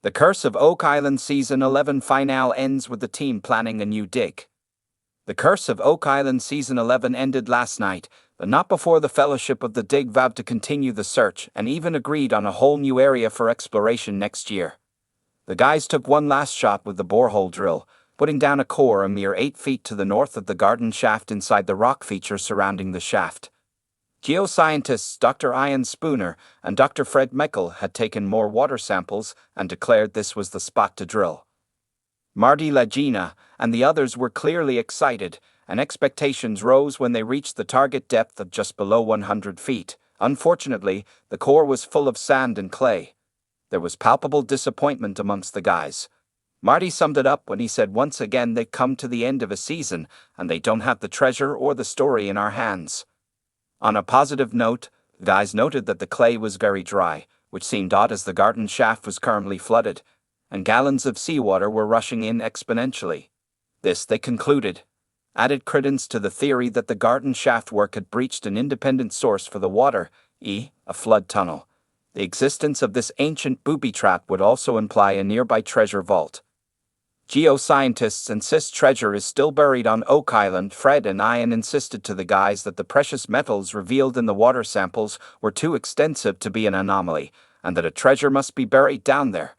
The Curse of Oak Island Season 11 finale ends with the team planning a new dig. The Curse of Oak Island Season 11 ended last night, but not before the Fellowship of the Dig vowed to continue the search and even agreed on a whole new area for exploration next year. The guys took one last shot with the borehole drill, putting down a core a mere 8 feet to the north of the garden shaft inside the rock feature surrounding the shaft. Geoscientists Dr. Ian Spooner and Dr. Fred Meckel had taken more water samples and declared this was the spot to drill. Marty Lagina and the others were clearly excited, and expectations rose when they reached the target depth of just below 100 feet. Unfortunately, the core was full of sand and clay. There was palpable disappointment amongst the guys. Marty summed it up when he said once again they've come to the end of a season, and they don't have the treasure or the story in our hands. On a positive note, the guys noted that the clay was very dry, which seemed odd as the garden shaft was currently flooded, and gallons of seawater were rushing in exponentially. This, they concluded, added credence to the theory that the garden shaft work had breached an independent source for the water, a flood tunnel. The existence of this ancient booby trap would also imply a nearby treasure vault. Geoscientists insist treasure is still buried on Oak Island. Fred and Ian insisted to the guys that the precious metals revealed in the water samples were too extensive to be an anomaly, and that a treasure must be buried down there.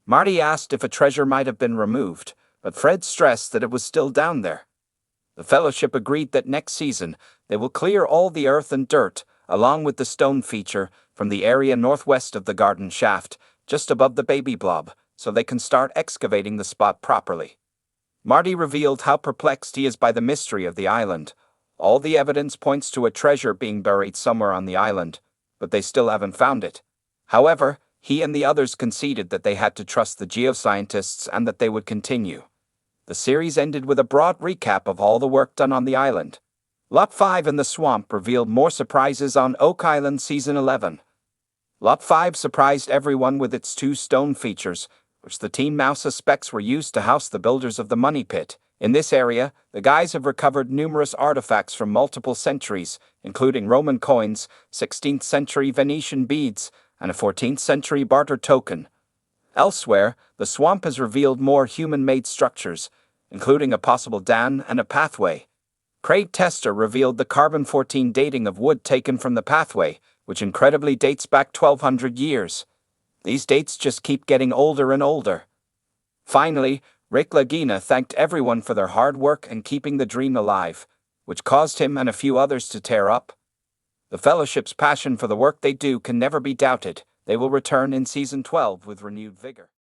Marty asked if a treasure might have been removed, but Fred stressed that it was still down there. The Fellowship agreed that next season they will clear all the earth and dirt, along with the stone feature, from the area northwest of the garden shaft, just above the baby blob, so they can start excavating the spot properly. Marty revealed how perplexed he is by the mystery of the island. All the evidence points to a treasure being buried somewhere on the island, but they still haven't found it. However, he and the others conceded that they had to trust the geoscientists and that they would continue. The series ended with a broad recap of all the work done on the island. Lot 5 in the swamp revealed more surprises on Oak Island Season 11. Lot 5 surprised everyone with its 2 stone features, which the team now suspects were used to house the builders of the Money Pit. In this area, the guys have recovered numerous artifacts from multiple centuries, including Roman coins, 16th century Venetian beads, and a 14th century barter token. Elsewhere, the swamp has revealed more human-made structures, including a possible dam and a pathway. Craig Tester revealed the carbon-14 dating of wood taken from the pathway, which incredibly dates back 1,200 years. These dates just keep getting older and older. Finally, Rick Lagina thanked everyone for their hard work and keeping the dream alive, which caused him and a few others to tear up. The Fellowship's passion for the work they do can never be doubted. They will return in Season 12 with renewed vigor.